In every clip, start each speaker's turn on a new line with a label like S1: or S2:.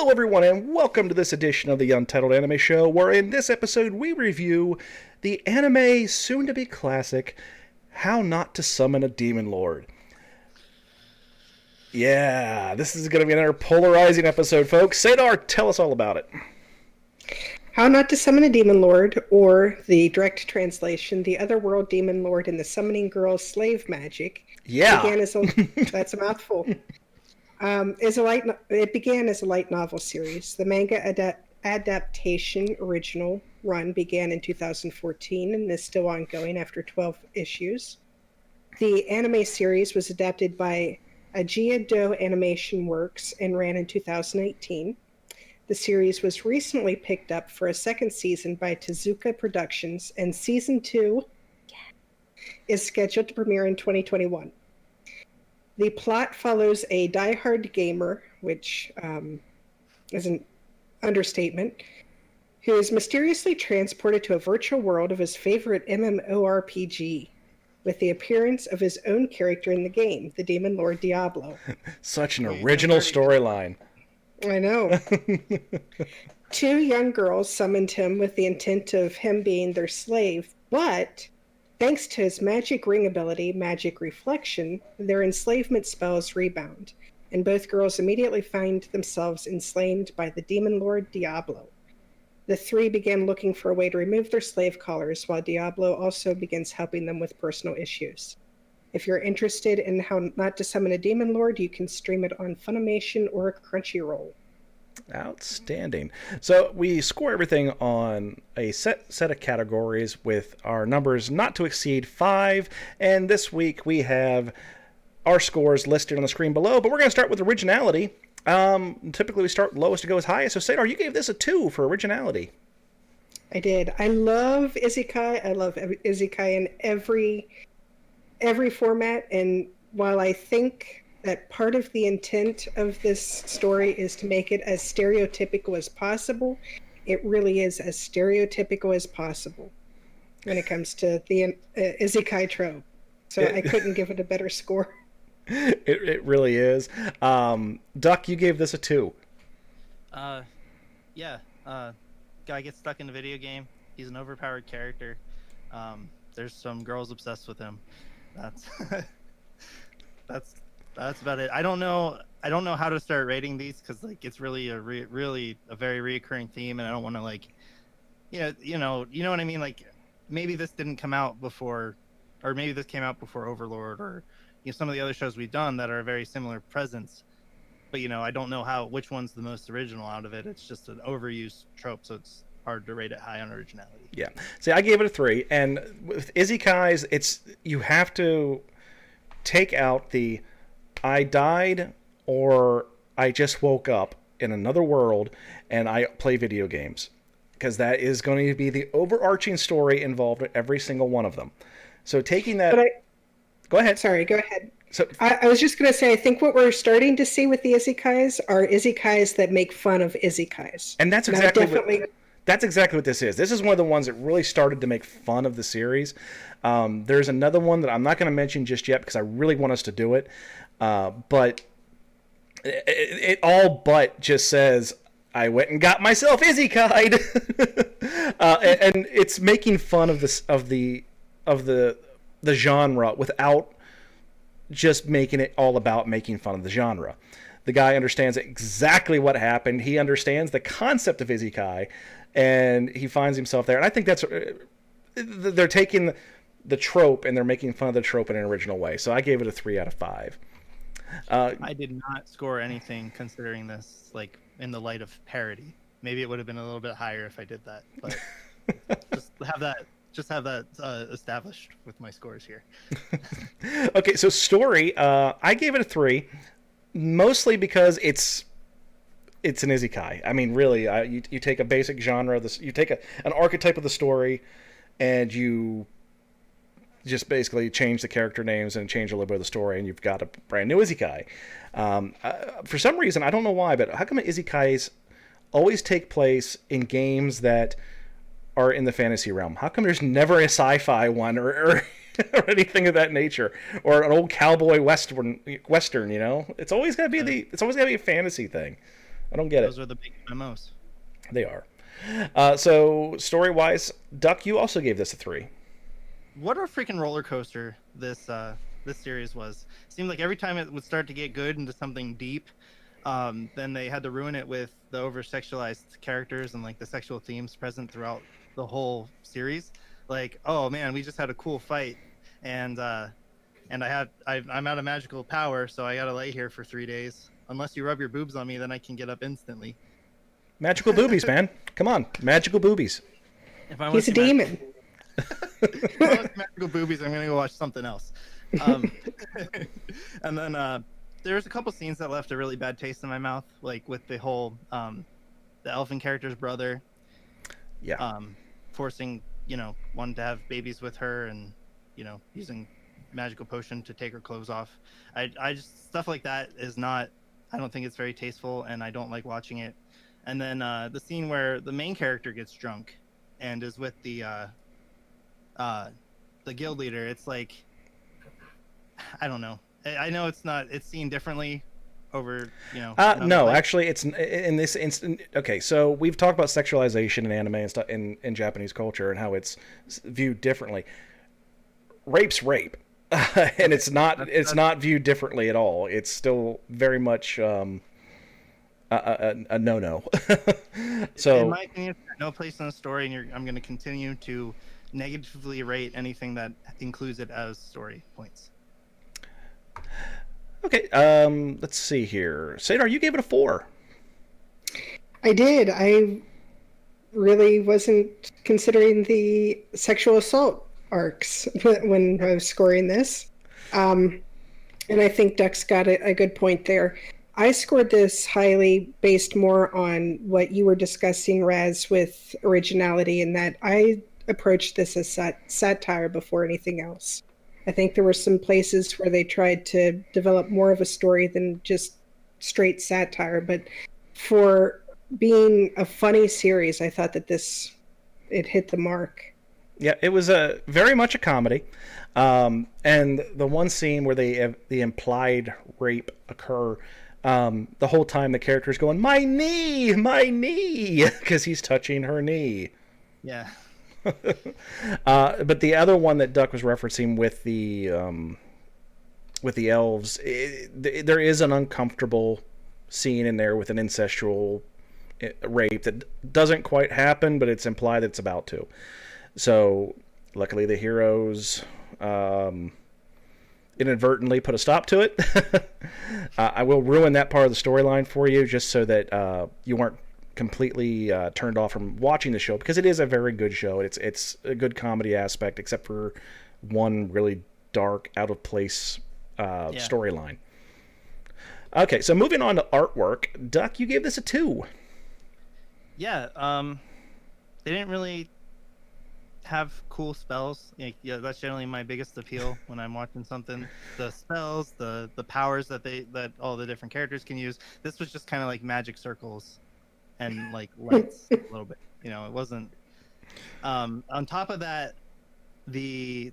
S1: Hello, everyone, and welcome to this edition of the Untitled Anime Show, where in this episode we review the anime soon-to-be classic, How Not to Summon a Demon Lord. Yeah, this is going to be another polarizing episode, folks. Sadar, tell us all about it.
S2: How Not to Summon a Demon Lord, or the direct translation, The Otherworld Demon Lord and the Summoning Girl's Slave Magic.
S1: Yeah.
S2: That's a mouthful. It began as a light novel series. The manga adaptation original run began in 2014 and is still ongoing after 12 issues. The anime series was adapted by Agia Do Animation Works and ran in 2018. The series was recently picked up for a second season by Tezuka Productions, and season 2 is scheduled to premiere in 2021. The plot follows a diehard gamer, which is an understatement, who is mysteriously transported to a virtual world of his favorite MMORPG with the appearance of his own character in the game, the Demon Lord Diablo.
S1: Such an original storyline.
S2: I know. Two young girls summoned him with the intent of him being their slave, but thanks to his magic ring ability, Magic Reflection, their enslavement spells rebound, and both girls immediately find themselves enslaved by the Demon Lord Diablo. The three begin looking for a way to remove their slave collars, while Diablo also begins helping them with personal issues. If you're interested in How Not to Summon a Demon Lord, you can stream it on Funimation or Crunchyroll.
S1: Outstanding. So we score everything on a set of categories with our numbers not to exceed 5, and this week we have our scores listed on the screen below, but we're going to start with originality. Typically we start lowest to go as highest, so Sadar, you gave this a 2 for originality.
S2: I did. I love Isekai. I love Isekai in every format, and while I think that part of the intent of this story is to make it as stereotypical as possible, it really is as stereotypical as possible when it comes to the Isekai trope. So I couldn't give it a better score.
S1: It really is. Duck, you gave this a 2.
S3: Yeah. Guy gets stuck in a video game. He's an overpowered character. There's some girls obsessed with him. That's about it. I don't know how to start rating these, because like it's really a very reoccurring theme, and I don't want to you know what I mean. Like maybe this didn't come out before, or maybe this came out before Overlord, or some of the other shows we've done that are a very similar presence. But I don't know which one's the most original out of it. It's just an overused trope, so it's hard to rate it high on originality.
S1: Yeah. See, I gave it a 3, and with Isekais, you have to take out the I died or I just woke up in another world and I play video games, because that is going to be the overarching story involved in every single one of them. So taking that... Go ahead.
S2: Sorry, go ahead.
S1: So
S2: I was just going to say, I think what we're starting to see with the Isekais are Isekais that make fun of Isekais.
S1: And that's exactly what this is. This is one of the ones that really started to make fun of the series. There's another one that I'm not going to mention just yet because I really want us to do it. But it all but just says, I went and got myself Isekai'd. And it's making fun of the genre without just making it all about making fun of the genre. The guy understands exactly what happened. He understands the concept of Isekai, and he finds himself there. And I think they're taking the trope and they're making fun of the trope in an original way. So I gave it a 3 out of 5.
S3: I did not score anything considering this like in the light of parody. Maybe it would have been a little bit higher if I did that, but just have that established with my scores here.
S1: Okay, so story, I gave it a 3, mostly because it's an Isekai. I mean, really, you take a basic genre, you take an archetype of the story, and you just basically change the character names and change a little bit of the story, and you've got a brand new Isekai. For some reason, I don't know why, but how come Isekais always take place in games that are in the fantasy realm? How come there's never a sci-fi one or anything of that nature, or an old cowboy western? It's always got to be a fantasy thing. I don't get it.
S3: Those are the big MMOs.
S1: They are. So story-wise, Duck, you also gave this a 3.
S3: What a freaking roller coaster this series was. Seemed like every time it would start to get good into something deep, then they had to ruin it with the over-sexualized characters and like the sexual themes present throughout the whole series. Like, oh man, we just had a cool fight, and I'm out of magical power, so I gotta lay here for 3 days. Unless you rub your boobs on me, then I can get up instantly.
S1: Magical boobies, man. Come on, magical boobies.
S3: If I want
S2: He's
S3: to
S2: a
S3: see
S2: demon.
S3: if I want to see magical boobies, I'm gonna go watch something else. And then there's a couple scenes that left a really bad taste in my mouth, like with the whole the elfin character's brother, forcing one to have babies with her, and using magical potion to take her clothes off. I just, stuff like that is not, I don't think it's very tasteful, and I don't like watching it. And then the scene where the main character gets drunk and is with the guild leader, it's like, I don't know. I know it's seen differently over,
S1: no, actually, it's in this instant. Okay, so we've talked about sexualization in anime and stuff in Japanese culture and how it's viewed differently. Rape's rape, and it's not viewed differently at all. It's still very much a no-no. So,
S3: in my opinion, no place in the story, and I'm going to continue to negatively rate anything that includes it as story points.
S1: Okay, let's see here. Sadar, you gave it a 4.
S2: I did. I really wasn't considering the sexual assault arcs when I was scoring this. And I think Duck's got a good point there. I scored this highly based more on what you were discussing, Raz, with originality, and that I approached this as satire before anything else. I think there were some places where they tried to develop more of a story than just straight satire, but for being a funny series, I thought that it hit the mark.
S1: Yeah, it was very much a comedy, and the one scene where the implied rape occur, the whole time the character's going, my knee, because he's touching her knee.
S3: Yeah.
S1: But the other one that Duck was referencing with the elves, there is an uncomfortable scene in there with an incestual rape that doesn't quite happen, but it's implied that it's about to. So, luckily, the heroes inadvertently put a stop to it. I will ruin that part of the storyline for you, just so that you weren't completely turned off from watching the show, because it is a very good show. It's a good comedy aspect, except for one really dark, out of place storyline. Okay, so moving on to artwork, Duck, you gave this a 2.
S3: Yeah, they didn't really have cool spells. Yeah, that's generally my biggest appeal when I'm watching something. The spells, the powers that all the different characters can use. This was just kind of like magic circles and like lights a little bit. It wasn't. On top of that, the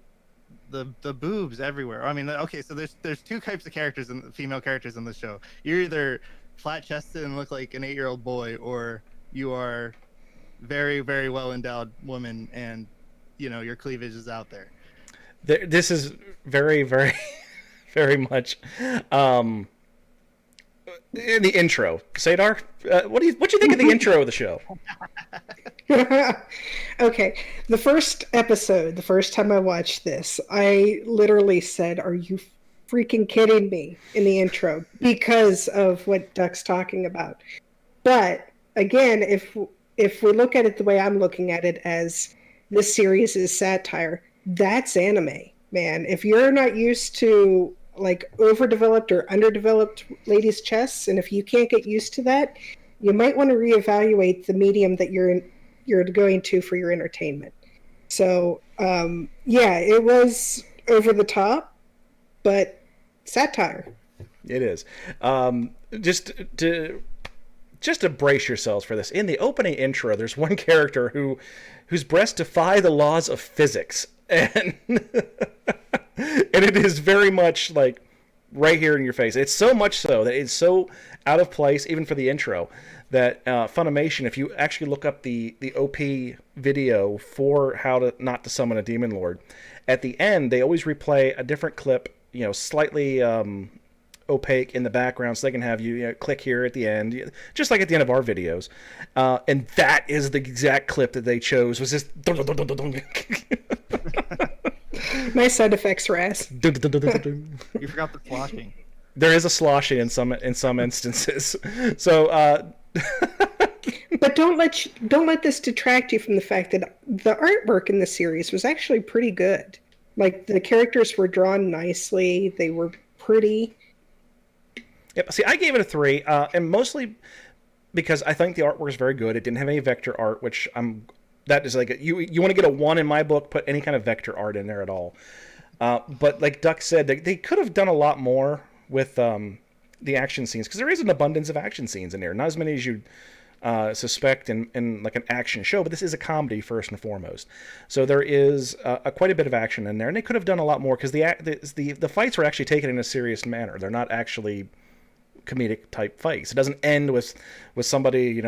S3: boobs everywhere. I mean, okay, so there's 2 types of characters, female characters in the show. You're either flat chested and look like an 8-year-old boy, or you are very, very well endowed woman, and your cleavage is out there.
S1: This is very, very, very much in the intro. Sadar, what do you think of the intro of the show?
S2: Okay, the first episode, the first time I watched this, I literally said, "Are you freaking kidding me?" in the intro, because of what Duck's talking about. But again, if we look at it the way I'm looking at it, as this series is satire, that's anime, man. If you're not used to like overdeveloped or underdeveloped ladies' chests, and if you can't get used to that, you might want to reevaluate the medium that you're going to for your entertainment. So, yeah, it was over the top, but satire.
S1: It is. Just to brace yourselves for this, in the opening intro, there's one character whose breasts defy the laws of physics, and and it is very much like right here in your face. It's so much so that it's so out of place, even for the intro, that Funimation, if you actually look up the OP video for how to not to summon a demon lord, at the end they always replay a different clip, slightly opaque in the background, so they can have you, click here at the end, just like at the end of our videos. And that is the exact clip that they chose. Was this?
S2: My side effects were ass.
S3: You forgot the sloshing.
S1: There is a sloshing in some instances. So.
S2: But don't let this detract you from the fact that the artwork in the series was actually pretty good. Like, the characters were drawn nicely. They were pretty.
S1: Yep. See, I gave it a 3, and mostly because I think the artwork is very good. It didn't have any vector art, which that is like you want to get a 1 in my book. Put any kind of vector art in there at all. But like Duck said, they could have done a lot more with the action scenes, because there is an abundance of action scenes in there. Not as many as you'd suspect in like an action show, but this is a comedy first and foremost. So there is quite a bit of action in there, and they could have done a lot more, because the fights were actually taken in a serious manner. They're not actually comedic type fights. It doesn't end with somebody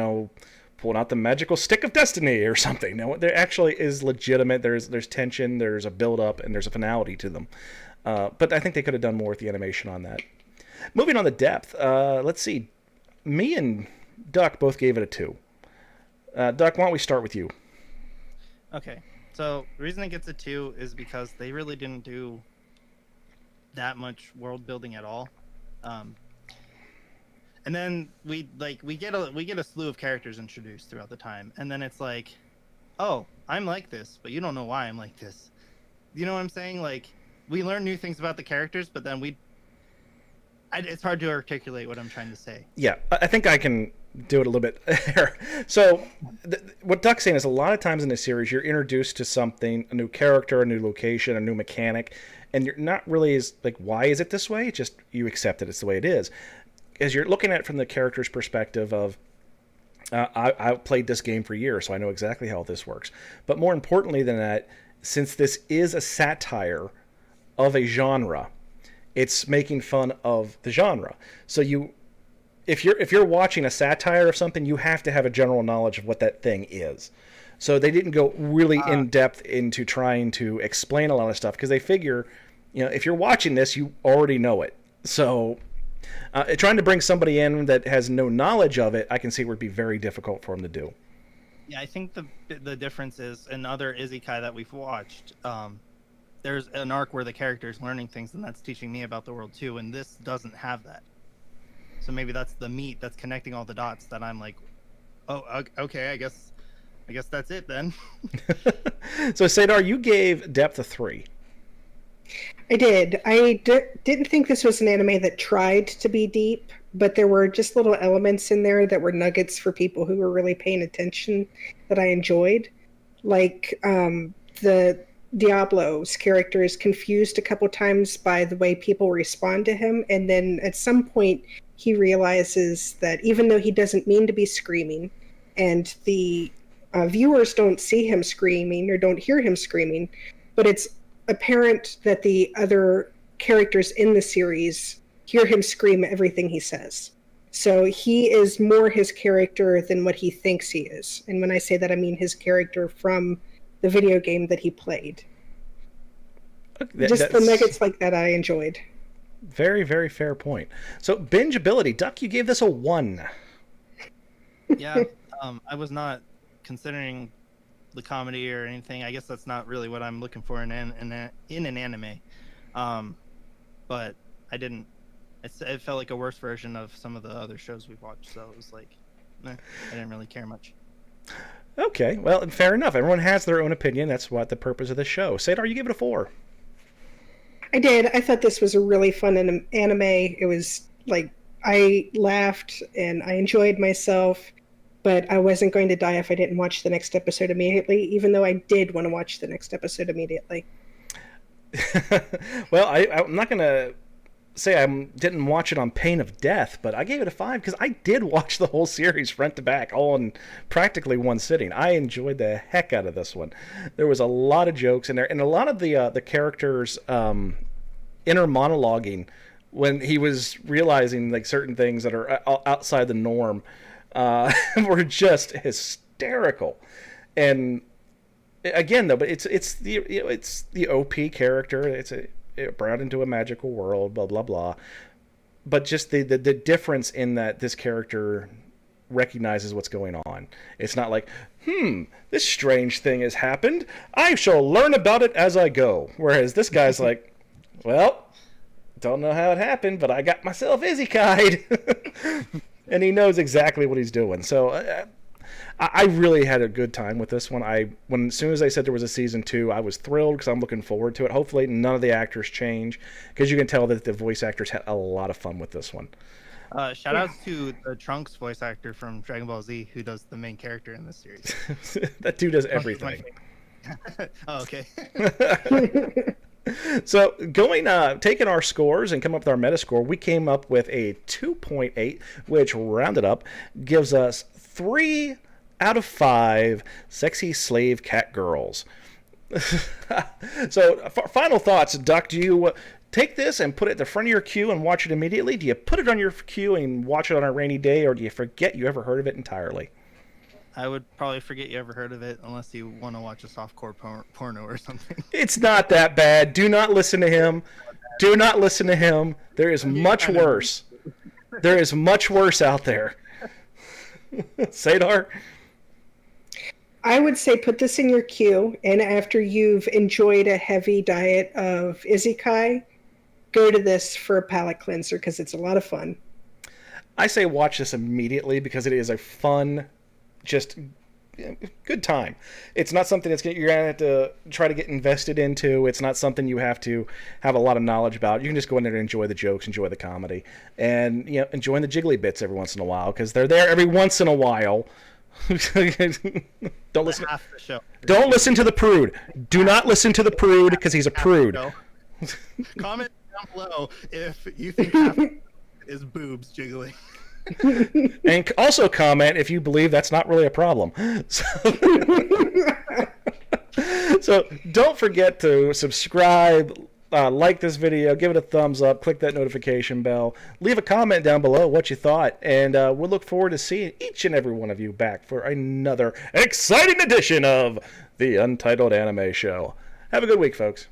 S1: pulling out the magical stick of destiny or something. No, there actually is legitimate. There's tension, there's a build up, and there's a finality to them. But I think they could have done more with the animation on that. Moving on to depth, let's see. Me and Duck both gave it a 2. Duck, why don't we start with you?
S3: Okay, so the reason it gets a 2 is because they really didn't do that much world building at all. And then we get a slew of characters introduced throughout the time, and then it's like, oh, I'm like this, but you don't know why I'm like this. You know what I'm saying? Like, we learn new things about the characters, but then it's hard to articulate what I'm trying to say.
S1: Yeah, I think I can do it a little bit. So what Duck's saying is, a lot of times in this series you're introduced to something, a new character, a new location, a new mechanic, and you're not really like, why is it this way? It's just you accept that it's the way it is. As you're looking at it from the character's perspective of, I've played this game for years, so I know exactly how this works. But more importantly than that, since this is a satire of a genre, it's making fun of the genre. So if you're watching a satire of something, you have to have a general knowledge of what that thing is. So they didn't go really in depth into trying to explain a lot of stuff, because they figure, if you're watching this, you already know it. So trying to bring somebody in that has no knowledge of it, I can see would be very difficult for them to do.
S3: Yeah, I think the difference is, in other isekai that we've watched, there's an arc where the character is learning things, and that's teaching me about the world too, and this doesn't have that. So maybe that's the meat that's connecting all the dots, that I'm like, oh, okay, I guess that's it then.
S1: So Sadar, you gave Depth a 3.
S2: I did. Didn't think this was an anime that tried to be deep, but there were just little elements in there that were nuggets for people who were really paying attention that I enjoyed. Like, the Diablo's character is confused a couple times by the way people respond to him, and then at some point he realizes that even though he doesn't mean to be screaming, and the viewers don't see him screaming or don't hear him screaming, but it's apparent that the other characters in the series hear him scream everything he says. So he is more his character than what he thinks he is. And when I say that, I mean his character from the video game that he played. Just the nuggets like that I enjoyed.
S1: Very, very fair point. So bingeability, Duck, you gave this a 1.
S3: Yeah, I was not considering the comedy or anything. I guess that's not really what I'm looking for in an anime. But I didn't. It felt like a worse version of some of the other shows we've watched. So it was like, I didn't really care much.
S1: Okay, well, fair enough. Everyone has their own opinion. That's what the purpose of the show. Sadar, you give it a 4.
S2: I did. I thought this was a really fun anime. It was like, I laughed and I enjoyed myself, but I wasn't going to die if I didn't watch the next episode immediately, even though I did want to watch the next episode immediately.
S1: Well, I'm not going to say I didn't watch it on pain of death, but I gave it a 5 because I did watch the whole series front to back, all in practically one sitting. I enjoyed the heck out of this one. There was a lot of jokes in there, and a lot of the characters' inner monologuing when he was realizing like certain things that are outside the norm were just hysterical. And again, though, but it's the OP character. It brought into a magical world, blah blah blah. But just the difference in that this character recognizes what's going on. It's not like, this strange thing has happened. I shall learn about it as I go. Whereas this guy's like, well, don't know how it happened, but I got myself Izzy-Kai'd. And he knows exactly what he's doing. So I really had a good time with this one. As soon as they said there was a season 2, I was thrilled because I'm looking forward to it. Hopefully none of the actors change, because you can tell that the voice actors had a lot of fun with this one.
S3: Shout outs to the Trunks voice actor from Dragon Ball Z, who does the main character in this series.
S1: That dude does everything.
S3: Oh, okay.
S1: So taking our scores and coming up with our Metascore, we came up with a 2.8, which rounded up gives us 3 out of 5 sexy slave cat girls. So final thoughts, Duck. Do you take this and put it at the front of your queue and watch it immediately? Do you put it on your queue and watch it on a rainy day, or do you forget you ever heard of it entirely?
S3: I would probably forget you ever heard of it unless you want to watch a softcore porno or something.
S1: It's not that bad. Do not listen to him. Do not listen to him. There is much worse. There is much worse out there. Sadar?
S2: I would say put this in your queue, and after you've enjoyed a heavy diet of Izzy-Kai, go to this for a palate cleanser, because it's a lot of fun.
S1: I say watch this immediately, because it is a fun, just good time. It's not something you're going to have to try to get invested into. It's not something you have to have a lot of knowledge about. You can just go in there and enjoy the jokes, enjoy the comedy, and enjoy the jiggly bits every once in a while, because they're there every once in a while. Don't listen. Don't listen to the prude. Do not listen to the prude, because he's a prude.
S3: Comment down below if you think half is boobs jiggling.
S1: And also comment if you believe that's not really a problem. So don't forget to subscribe, like this video, give it a thumbs up, click that notification bell, leave a comment down below what you thought, and we'll look forward to seeing each and every one of you back for another exciting edition of the Untitled Anime Show. Have a good week, folks.